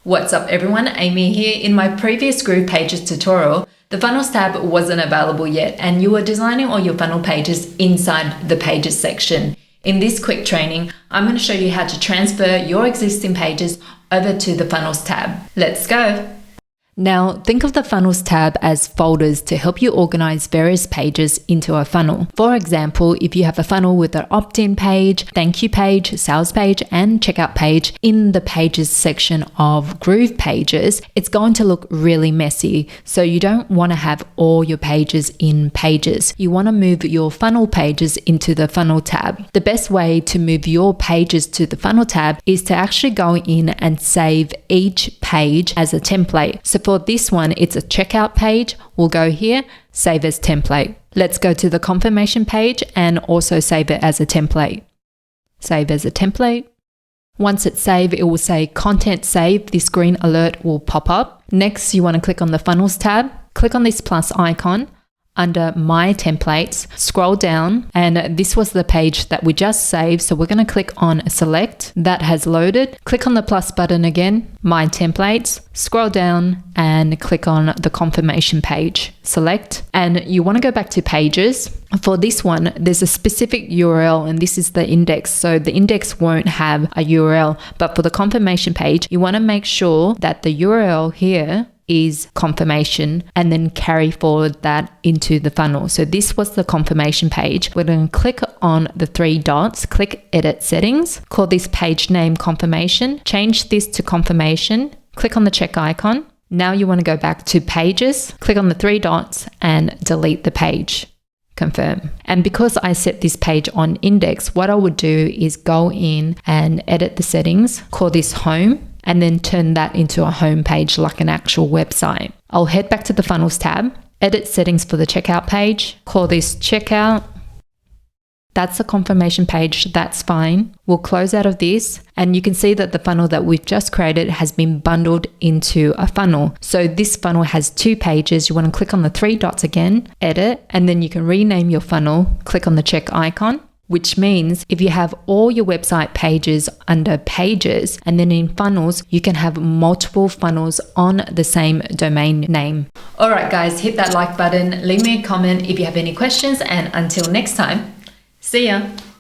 What's up everyone, Amy here. In my previous Groove Pages tutorial, the Funnels tab wasn't available yet and you were designing all your funnel pages inside the Pages section. In this quick training, I'm going to show you how to transfer your existing pages over to the Funnels tab. Let's go! Now, think of the Funnels tab as folders to help you organize various pages into a funnel. For example, if you have a funnel with an opt-in page, thank you page, sales page, and checkout page in the Pages section of Groove Pages, it's going to look really messy. So you don't want to have all your pages in Pages. You want to move your funnel pages into the Funnel tab. The best way to move your pages to the Funnel tab is to actually go in and save each page as a template. So for this one, it's a checkout page. We'll go here, save as template. Let's go to the confirmation page and also save it as a template. Save as a template. Once it's saved, it will say content saved. This green alert will pop up. Next, you want to click on the Funnels tab. Click on this plus icon. Under My Templates, scroll down, and this was the page that we just saved. So we're going to click on Select. That has loaded. Click on the plus button again, My Templates, scroll down and click on the confirmation page. Select, and you want to go back to Pages. For this one, there's a specific URL and this is the index. So the index won't have a URL, but for the confirmation page, you want to make sure that the URL here is confirmation and then carry forward that into the funnel. So this was the confirmation page. We're going to click on the three dots, click edit settings, call this page name confirmation, change this to confirmation, click on the check icon. Now you want to go back to Pages, click on the three dots and delete the page. Confirm. And because I set this page on index, what I would do is go in and edit the settings, call this home, and then turn that into a home page like an actual website. I'll head back to the Funnels tab, edit settings for the checkout page, call this checkout. That's the confirmation page, that's fine. We'll close out of this and you can see that the funnel that we've just created has been bundled into a funnel. So this funnel has two pages. You want to click on the three dots again, edit, and then you can rename your funnel, click on the check icon. Which means if you have all your website pages under Pages and then in Funnels, you can have multiple funnels on the same domain name. All right, guys, hit that like button, leave me a comment if you have any questions, and until next time, see ya.